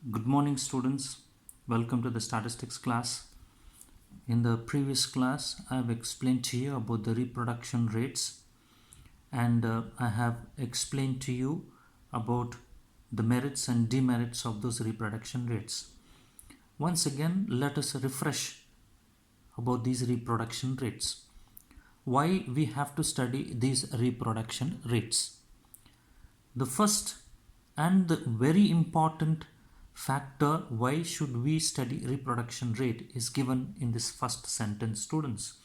Good morning, students. Welcome to the statistics class. In the previous class, I have explained to you about the reproduction rates, and I have explained to you about the merits and demerits of those reproduction rates. Once again, let us refresh about these reproduction rates. Why we have to study these reproduction rates? The first and the very important factor why should we study reproduction rate is given in this first sentence, students.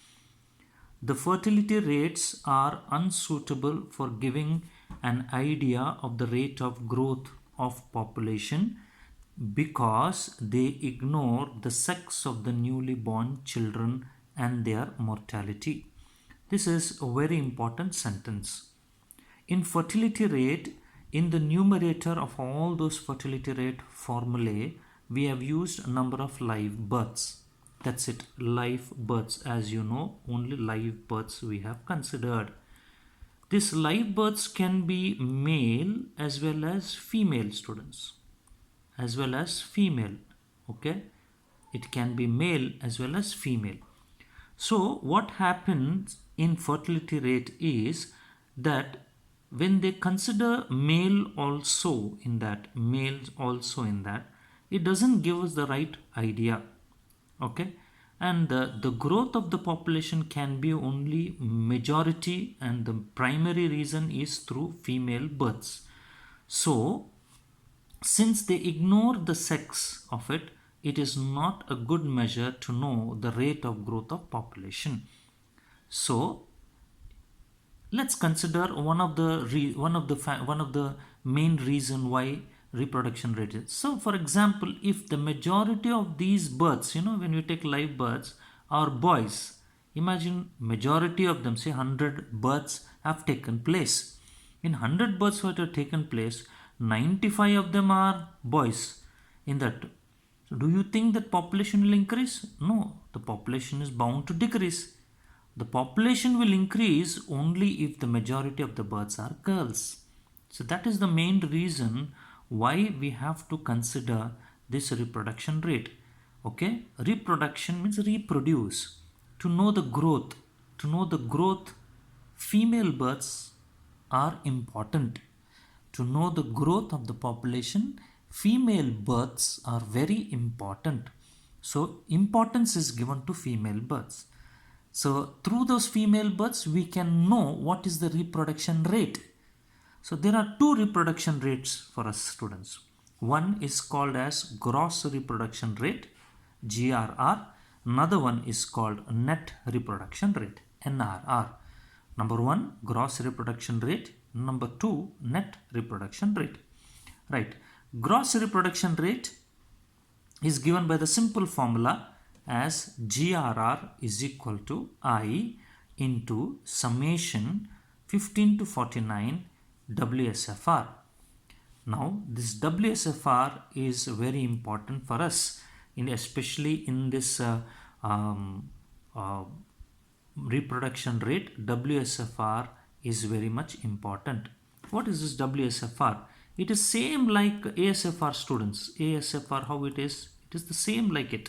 The fertility rates are unsuitable for giving an idea of the rate of growth of population because they ignore the sex of the newly born children and their mortality. This is a very important sentence. In fertility rate, in the numerator of all those fertility rate formulae, we have used a number of live births. That's it, live births. As you know, only live births we have considered. These live births can be male as well as female, students. As well as female. Okay? It can be male as well as female. So what happens in fertility rate is that when they consider males also in that, it doesn't give us the right idea. Okay, and the growth of the population can be only majority, and the primary reason is through female births. So since they ignore the sex of it, it is not a good measure to know the rate of growth of population. So let's consider one of the main reason why reproduction rate is. So for example, if the majority of these births, when you take live births, are boys, imagine majority of them, say 100 births have taken place. In 100 births that have taken place, 95 of them are boys in that. So do you think that population will increase? No, the population is bound to decrease. The population will increase only if the majority of the births are girls. So that is the main reason why we have to consider this reproduction rate. Okay, reproduction means reproduce. To know the growth, female births are important. To know the growth of the population, female births are very important. So importance is given to female births. So through those female births, we can know what is the reproduction rate. So there are two reproduction rates for us students. One is called as gross reproduction rate, GRR. Another one is called net reproduction rate, NRR. Number one, gross reproduction rate. Number two, net reproduction rate. Right. Gross reproduction rate is given by the simple formula as GRR is equal to I into summation 15 to 49 WSFR. Now this WSFR is very important for us, especially in this reproduction rate. WSFR is very much important. What is this WSFR? It is same like ASFR, students. ASFR, how it is? It is the same like it.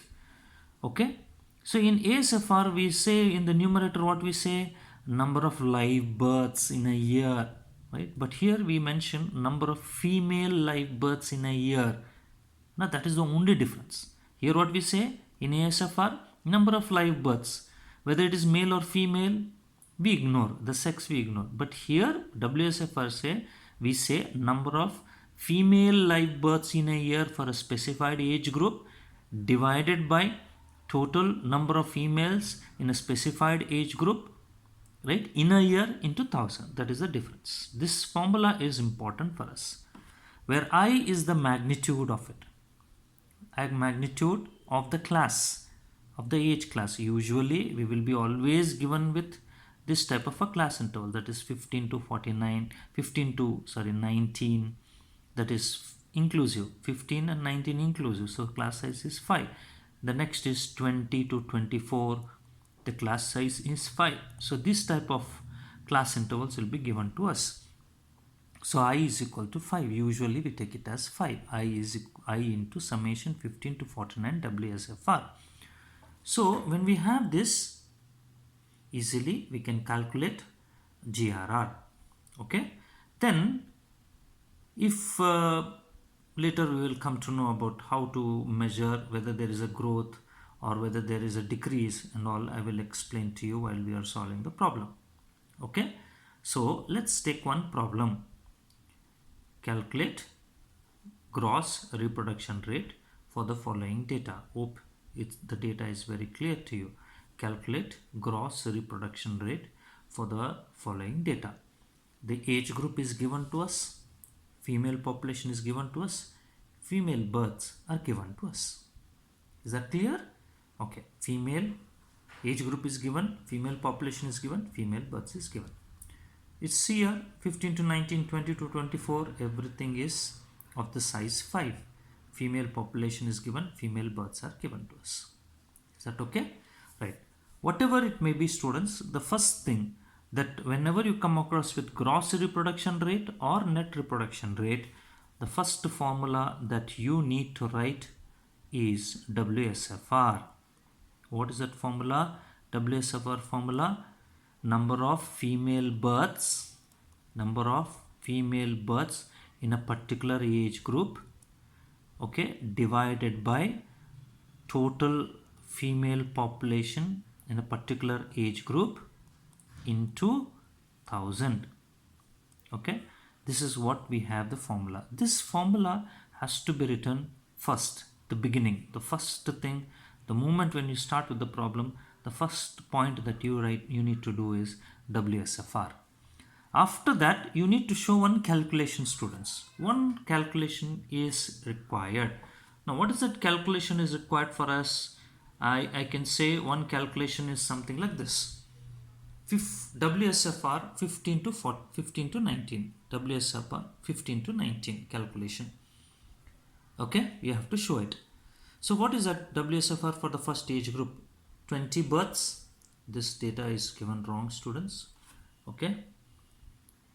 Okay, so in ASFR we say in the numerator what we say, number of live births in a year, right? But here we mention number of female live births in a year. Now that is the only difference. Here what we say in ASFR, number of live births, whether it is male or female, we ignore the sex, we ignore. But here WSFR we say number of female live births in a year for a specified age group divided by total number of females in a specified age group, right, in a year into 1000. That is the difference. This formula is important for us, where I is the magnitude of it, magnitude of the class, of the age class. Usually we will be always given with this type of a class interval, that is 15 to 49, 19, that is inclusive, 15 and 19 inclusive, so class size is 5. The next is 20 to 24, the class size is 5. So this type of class intervals will be given to us. So I is equal to 5. Usually we take it as 5. I into summation 15 to 49 WSFR. So when we have this, easily we can calculate GRR. Okay. Then if later we will come to know about how to measure whether there is a growth or whether there is a decrease and all, I will explain to you while we are solving the problem. Okay. So let's take one problem. Calculate gross reproduction rate for the following data. Hope the data is very clear to you. Calculate gross reproduction rate for the following data. The age group is given to us, female population is given to us, female births are given to us. Is that clear? Okay, female age group is given, female population is given, female births is given. It's here 15 to 19, 20 to 24, everything is of the size 5. Female population is given, female births are given to us. Is that okay? Right. Whatever it may be, students, the first thing that whenever you come across with gross reproduction rate or net reproduction rate, the first formula that you need to write is WSFR. What is that formula? WSFR formula: number of female births in a particular age group, okay, divided by total female population in a particular age group into 1000. Okay, this is what we have the formula. This formula has to be written first, the beginning, the first thing, the moment when you start with the problem, the first point that you need to do is WSFR. After that, you need to show one calculation, students. One calculation is required. Now, what is that calculation is required for us? I can say one calculation is something like this. WSFR 15 to 19. WSFR 15 to 19 calculation. Okay, you have to show it. So what is that WSFR for the first age group? 20 births. This data is given wrong, students. Okay,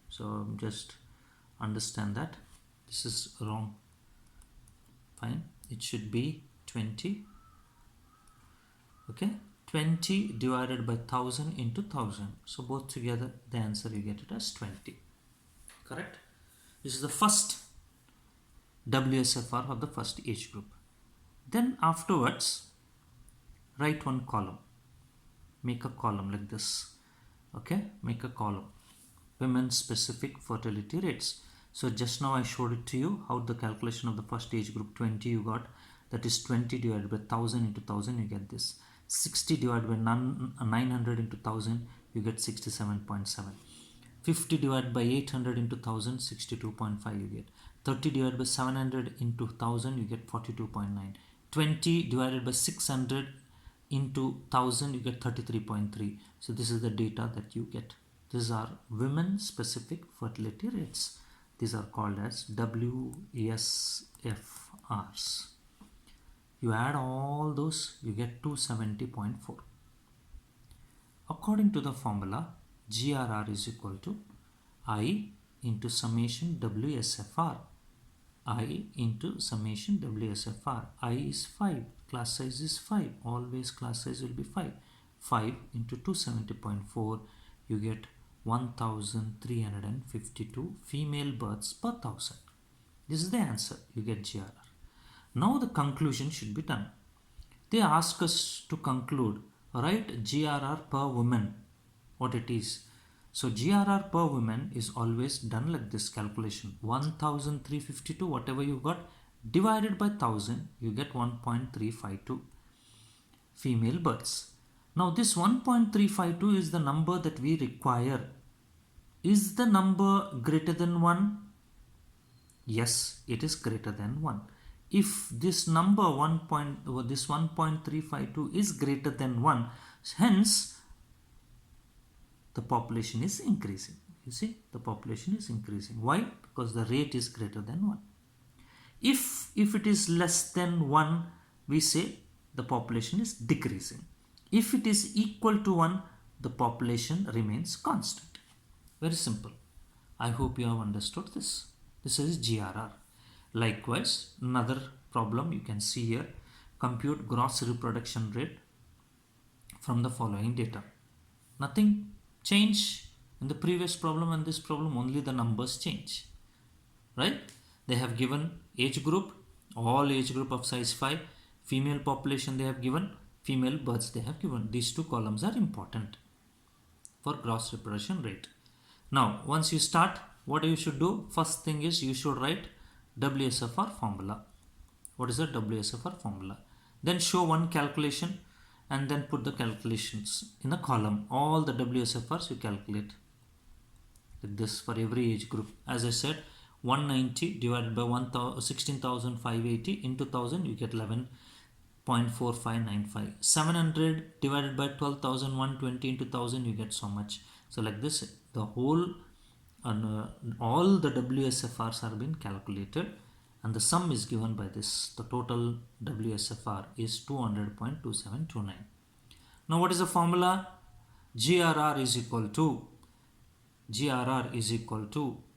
so just understand that this is wrong. Fine, it should be 20. Okay, 20 divided by 1000 into 1000. So both together, the answer you get it as 20. Correct? This is the first WSFR of the first age group. Then afterwards, write one column. Make a column like this. Okay, make a column. Women specific fertility rates. So just now I showed it to you how the calculation of the first age group 20 you got. That is 20 divided by 1000 into 1000, you get this. 60 divided by 900 into 1000, you get 67.7. 50 divided by 800 into 1000, 62.5 you get. 30 divided by 700 into 1000, you get 42.9. 20 divided by 600 into 1000, you get 33.3. So this is the data that you get. These are women specific fertility rates. These are called as WSFRs. You add all those, you get 270.4. According to the formula, GRR is equal to I into summation WSFR. I into summation WSFR. I is 5. Class size is 5. Always class size will be 5. 5 into 270.4, you get 1352 female births per 1000. This is the answer. You get GRR. Now the conclusion should be done. They ask us to conclude, write GRR per woman, what it is. So GRR per woman is always done like this calculation. 1352, whatever you got, divided by 1000, you get 1.352 female births. Now this 1.352 is the number that we require. Is the number greater than 1? Yes, it is greater than 1. If this number 1.352 is greater than 1, hence the population is increasing. You see, the population is increasing. Why? Because the rate is greater than 1. If it is less than 1, we say the population is decreasing. If it is equal to 1, the population remains constant. Very simple. I hope you have understood this. This is GRR. Likewise, another problem you can see here, compute gross reproduction rate from the following data. Nothing change in the previous problem and this problem, only the numbers change, right? They have given age group, all age group of size 5, female population they have given, female births they have given. These two columns are important for gross reproduction rate. Now, once you start, what you should do? First thing is you should write WSFR formula. What is the WSFR formula? Then show one calculation and then put the calculations in a column. All the WSFRs you calculate like this for every age group. As I said, 190 divided by 16,580 into 1000, you get 11.4595. 700 divided by 12,120 into 1000, you get so much. So like this, the whole all the WSFRs are been calculated and the sum is given by this. The total WSFR is 200.2729. Now what is the formula? GRR is equal to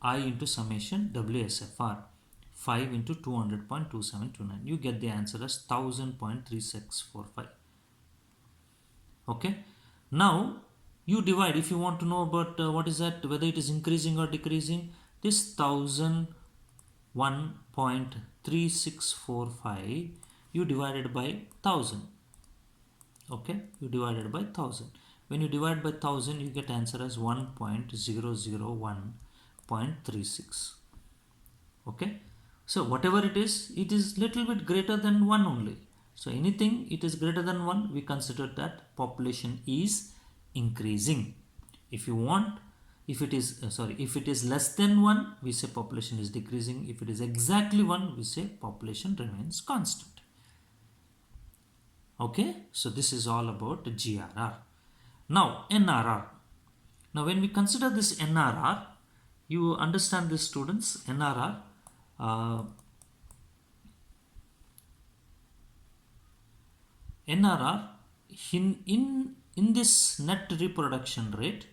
I into summation WSFR 5 into 200.2729. You get the answer as 1000.3645. Okay. Now you divide, if you want to know about what is that, whether it is increasing or decreasing, this 1001.3645 you divided by 1000. Okay, you divided by 1000. When you divide by 1000, you get answer as 1.001.36. Okay, so whatever it is little bit greater than 1 only. So anything it is greater than 1, we consider that population is increasing. If you want, if it is less than 1, we say population is decreasing. If it is exactly 1, we say population remains constant. Okay, so this is all about GRR. Now NRR. Now when we consider this NRR, you understand this, students. NRR, in this net reproduction rate,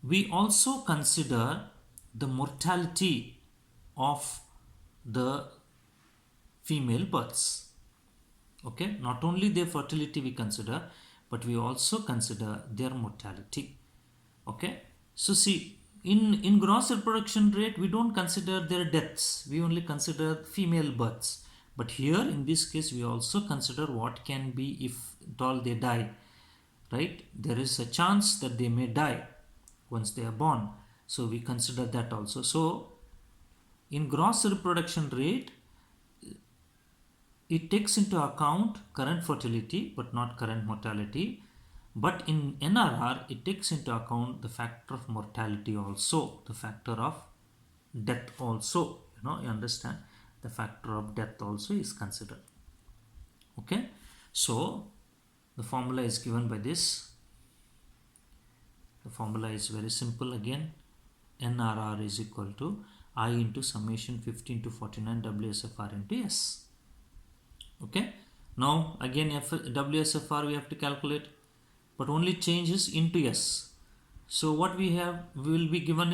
we also consider the mortality of the female births. Okay, not only their fertility we consider, but we also consider their mortality. Okay, so see, in gross reproduction rate, we don't consider their deaths, we only consider female births. But here in this case, we also consider what can be if at all they die, right? There is a chance that they may die once they are born, so we consider that also. So in gross reproduction rate, it takes into account current fertility but not current mortality. But in NRR, it takes into account the factor of mortality also, the factor of death also. You understand, the factor of death also is considered. Okay, so the formula is given by this. The formula is very simple again. NRR is equal to I into summation 15 to 49 WSFR into S. Okay, now again WSFR we have to calculate, but only changes into S. So what we will be given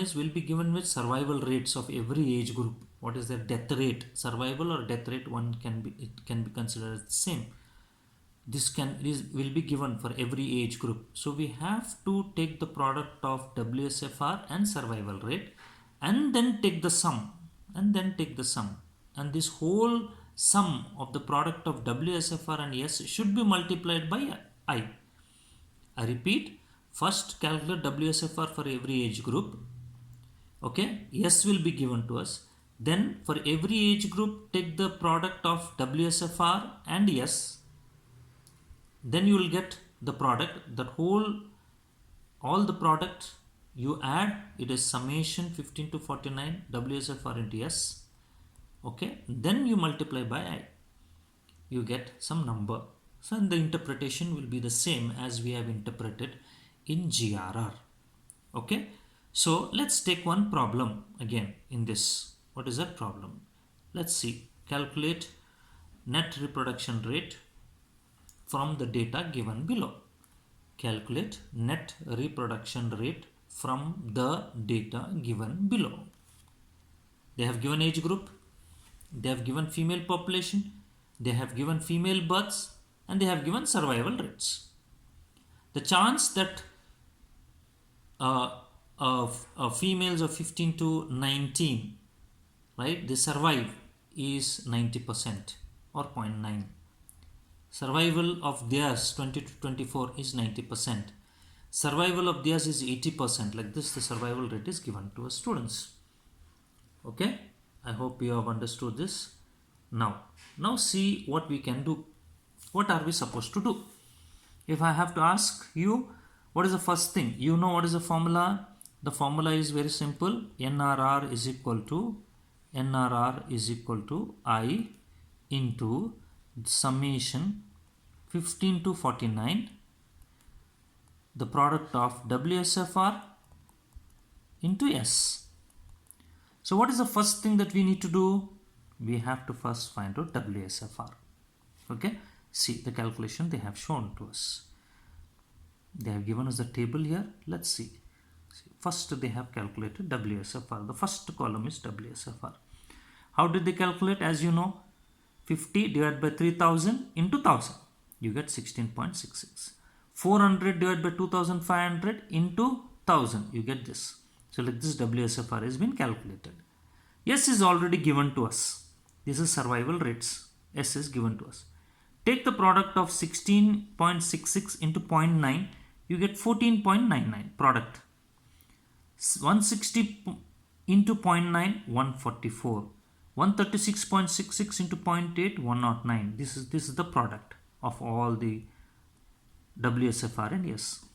with survival rates of every age group. What is the death rate? Survival or death rate, it can be considered as the same. This will be given for every age group. So we have to take the product of WSFR and survival rate and then take the sum and this whole sum of the product of WSFR and S should be multiplied by I. I repeat, first calculate WSFR for every age group. Okay, S will be given to us. Then for every age group, take the product of WSFR and S. Then you will get the product, all the product you add, it is summation 15 to 49 WSFR into S. Okay, then you multiply by I, you get some number. So the interpretation will be the same as we have interpreted in GRR. Okay, so let's take one problem again in this. What is that problem? Let's see. Calculate net reproduction rate from the data given below. Calculate net reproduction rate from the data given below. They have given age group, they have given female population, they have given female births, and they have given survival rates. The chance that females of 15 to 19, right, they survive is 90% or 0.9. Survival of theirs 20 to 24 is 90%. Survival of theirs is 80%. Like this, the survival rate is given to us students. Okay, I hope you have understood this. Now see what we can do. What are we supposed to do? If I have to ask you, what is the first thing? You know what is the formula? The formula is very simple. NRR is equal to I into summation 15 to 49, the product of WSFR into S. So what is the first thing that we need to do? We have to first find out WSFR. Okay, see the calculation they have shown to us. They have given us the table here. Let's see. First they have calculated WSFR. The first column is WSFR. How did they calculate? As you know, 50 divided by 3000 into 1000. You get 16.66. 400 divided by 2500 into 1000. You get this. So like this WSFR has been calculated. S is already given to us. This is survival rates. S is given to us. Take the product of 16.66 into 0.9. You get 14.99 product. 160 into 0.9, 144. 136.66 into 0.8, 109. This is the product of all the WSFR and S.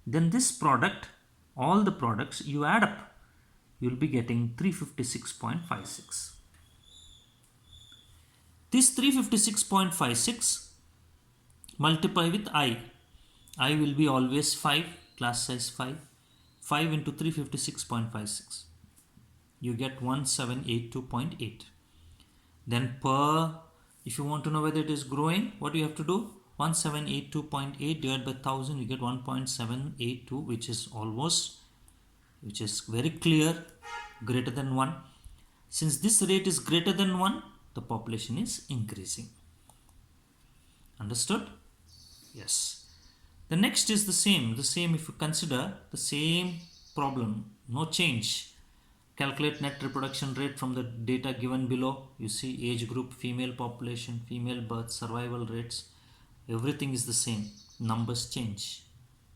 Then this product, all the products you add up, you will be getting 356.56. This 356.56 multiply with I. I will be always 5, class size 5. 5 into 356.56. You get 1782.8. Then per, if you want to know whether it is growing, what do you have to do? 1782.8 divided by 1000, you get 1.782, which is very clear, greater than 1. Since this rate is greater than 1, the population is increasing. Understood? Yes. The next is the same if you consider the same problem, no change. Calculate net reproduction rate from the data given below. You see age group, female population, female birth, survival rates, everything is the same. Numbers change.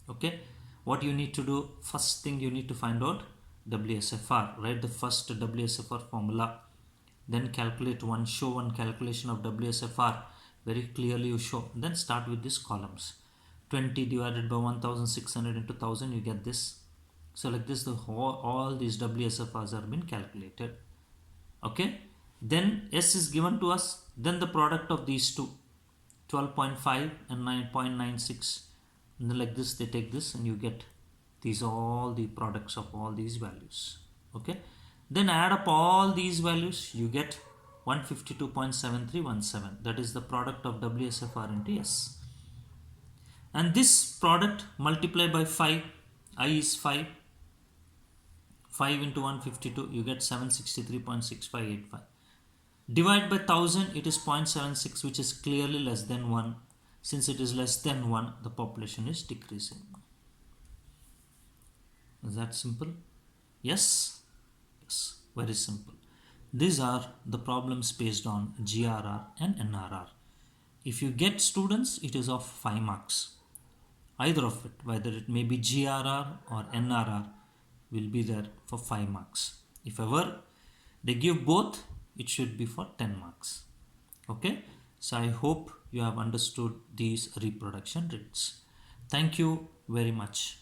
Okay, what you need to do, first thing you need to find out WSFR. Write the first WSFR formula. Then calculate show one calculation of WSFR. Very clearly you show. Then start with these columns. 20 divided by 1600 into 1000, you get this. So like this, all these WSFRs have been calculated. Okay, then S is given to us. Then the product of these two, 12.5 and 9.96, and then like this they take this and you get these, all the products of all these values. Okay, then add up all these values, you get 152.7317. That is the product of WSFR into S. And this product multiply by 5. I is 5. 5 into 152, you get 763.6585. Divide by 1000, it is 0.76, which is clearly less than 1. Since it is less than 1, the population is decreasing. Is that simple? Yes? Yes, very simple. These are the problems based on GRR and NRR. If you get students, it is of 5 marks. Either of it, whether it may be GRR or NRR, will be there for 5 marks. If ever they give both, it should be for 10 marks. Okay, so I hope you have understood these reproduction rates. Thank you very much.